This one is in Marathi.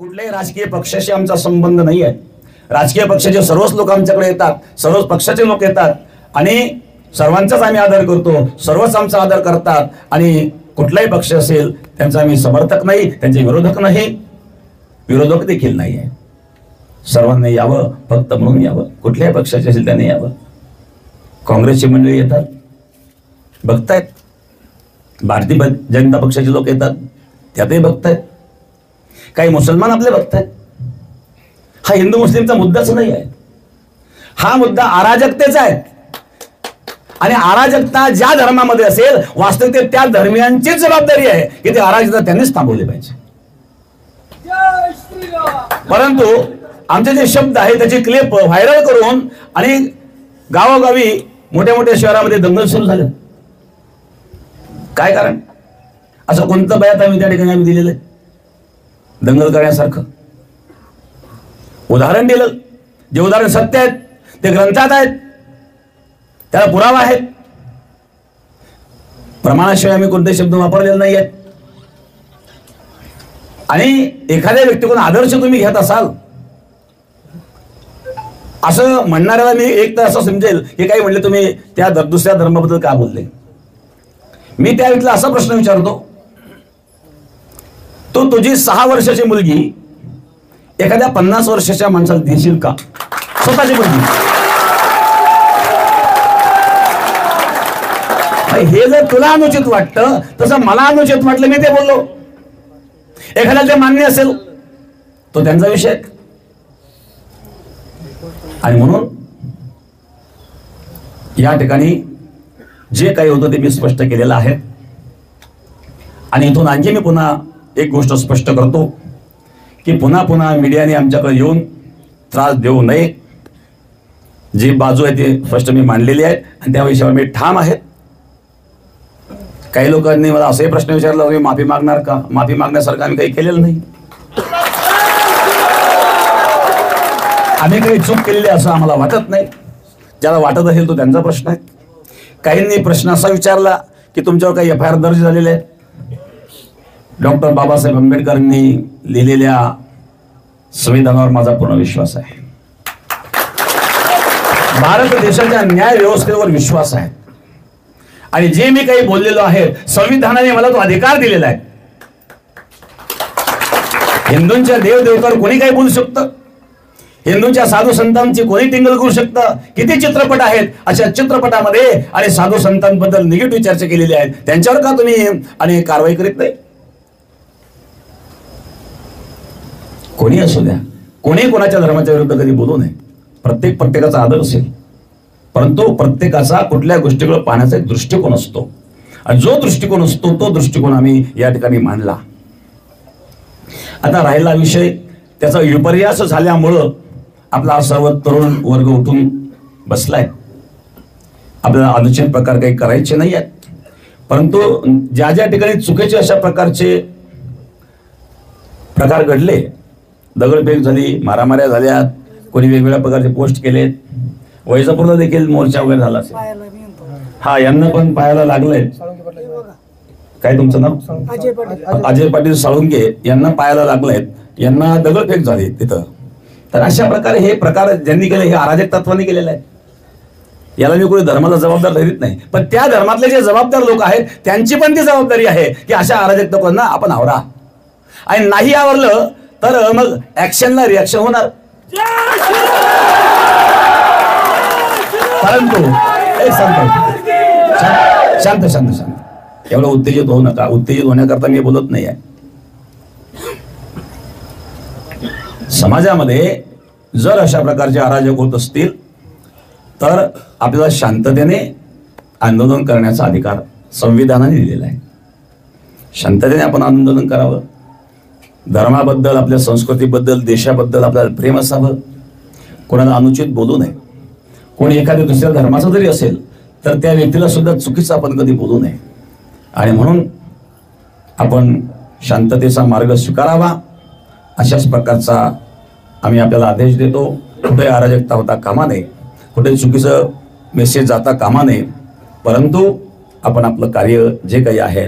कुठल्याही राजकीय पक्षाशी आमचा संबंध नाही आहे। राजकीय पक्षाचे सर्वच लोक आमच्याकडे येतात, सर्वच पक्षाचे लोक येतात आणि सर्वांचाच आम्ही आदर करतो, सर्वच आमचा आदर करतात आणि कुठलाही पक्ष असेल त्यांचा आम्ही समर्थक नाही, त्यांचे विरोधक नाही, विरोधक देखील नाही आहे। सर्वांनी यावं, फक्त म्हणून यावं, कुठल्याही पक्षाचे असेल त्यांनी यावं। काँग्रेसची मंडळी येतात, बघतायत, भारतीय जनता पक्षाचे लोक येतात, त्यातही बघतायत, काही मुसलमान आपले बघतायत। हा हिंदू मुस्लिमचा मुद्दाच नाही आहे, हा मुद्दा अराजकतेचा आहे आणि अराजकता ज्या धर्मामध्ये असेल वास्तविकतेत त्या धर्मियांचीच जबाबदारी आहे की ते अराजकता त्यांनीच थांबवली पाहिजे। परंतु आमचे जे शब्द आहे त्याची क्लिप व्हायरल करून आणि गावोगावी मोठ्या मोठ्या शहरामध्ये दंगल सुरू झाले। काय कारण? असं कोणतं बयात आम्ही त्या ठिकाणी आम्ही दिलेलं दंगल करण्यासारखं? उदाहरण दिलं, जे उदाहरण सत्य आहेत ते ग्रंथात आहेत, त्याला पुरावा आहेत, प्रमाणाशिवाय आम्ही कोणते शब्द वापरलेले नाही आहेत। आणि एखाद्या व्यक्तीकडून आदर्श तुम्ही घेत असाल असं म्हणणाऱ्याला मी एक तर असं समजेल की काही म्हणले तुम्ही त्या दुसऱ्या धर्माबद्दल का बोलले। मी त्या व्यक्तीला असा प्रश्न विचारतो, तो तुझी 6 वर्षाची मुलगी एखाद्या 50 वर्षाच्या माणसाला देशील का? स्वतःची मुलगी। हे जर तुला अनुचित वाटतं तसं मला अनुचित वाटलं, मी ते बोललो। एखाद्याला ते मान्य असेल तो त्यांचा विषय। आणि म्हणून या ठिकाणी जे काही होतं ते मी स्पष्ट केलेलं आहे आणि इथून आणखी मी पुन्हा एक गोष्ट स्पष्ट करतो की पुन्हा पुन्हा मीडियाने आमच्याकडे येऊन त्रास देऊ नये। जी बाजू आहे ती स्पष्ट मी मांडलेली आहे आणि त्या विषयावर मी ठाम आहे। काही लोकांनी मला असाही प्रश्न विचारला, तुम्ही माफी मागणार का? माफी मागण्यासारखं आम्ही काही केलेलं नाही, आम्ही काही चूक केलेली असं आम्हाला वाटत नाही। ज्याला वाटत असेल तो त्यांचा प्रश्न आहे। काहींनी प्रश्न असा विचारला की तुमच्यावर काही FIR दर्ज झालेले आहेत। डॉक्टर बाबासाहेब आंबेडकरांनी लिहिलेल्या संविधानावर माझा पूर्ण विश्वास आहे, भारत देशाच्या न्याय व्यवस्थेवर विश्वास आहे आणि जे मी काही बोललेलो आहे संविधानाने मला तो अधिकार दिलेला आहे। हिंदूंच्या देवदेवतावर कोणी काही बोलू शकतं, हिंदूंच्या साधू संतांची कोणी टिंगल करू शकतं। किती चित्रपट आहेत, अशा चित्रपटामध्ये आणि साधू संतांबद्दल निगेटिव्ह चर्चा केलेली आहे, त्यांच्यावर का तुम्ही आणि कारवाई करीत नाही? कोणी असू द्या, कोणी कोणाच्या धर्माच्या विरुद्ध कधी बोलू नये, प्रत्येकाचा आदर असेल, परंतु प्रत्येकाचा कुठल्या गोष्टीकडे पाहण्याचा एक दृष्टिकोन असतो आणि जो दृष्टिकोन असतो तो दृष्टिकोन आम्ही या ठिकाणी मांडला। आता राहिला विषय त्याचा विपर्यास झाल्यामुळं आपला सर्व तरुण वर्ग उठून बसलाय। आपल्याला अनुचित प्रकार काही करायचे नाही आहेत, परंतु ज्या ज्या ठिकाणी चुकीचे अशा प्रकारचे प्रकार घडले, दगडफेक झाली, मारामाऱ्या झाल्या, कोणी वेगवेगळ्या प्रकारचे पोस्ट केलेत, वैजापूरला देखील मोर्चा वगैरे झाला असेल। हा, यांना पण पायाला लागलंय। काय तुमचं नाव? अजय पाटील साळुंके यांना पायाला लागलेत, यांना दगडफेक झाली तिथं। तर अशा प्रकारे हे प्रकार ज्यांनी केले हे अराजक तत्वाने केलेलं आहे। याला मी कोणी धर्माला जबाबदार धरीत नाही, पण त्या धर्मातले जे जबाबदार लोक आहेत त्यांची पण ती जबाबदारी आहे की अशा अराजक तत्वांना आपण आवरा आणि नाही आवरलं तर मग ऍक्शनला रिॲक्शन होणार। परंतु शांत शांत शांत एवढं उत्तेजित होऊ नका। उत्तेजित होण्याकरता मी बोलत नाही आहे। समाजामध्ये जर अशा प्रकारचे अराजक होत असतील तर आपल्याला शांततेने आंदोलन करण्याचा अधिकार संविधानाने दिलेला आहे। शांततेने आपण आंदोलन करावं, धर्माबद्दल, आपल्या संस्कृतीबद्दल, देशाबद्दल आपल्याला प्रेम असावं, कोणाला अनुचित बोलू नये। कोणी एखाद्या दुसऱ्या धर्माचा जरी असेल तर त्या व्यक्तीला सुद्धा चुकीचं आपण कधी बोलू नये आणि म्हणून आपण शांततेचा मार्ग स्वीकारावा अशाच प्रकारचा आम्ही आपल्याला आदेश देतो। कुठे अराजकता होता कामा नये, कुठे चुकीचं मेसेज जाता कामा नये, परंतु आपण आपलं कार्य जे काही आहे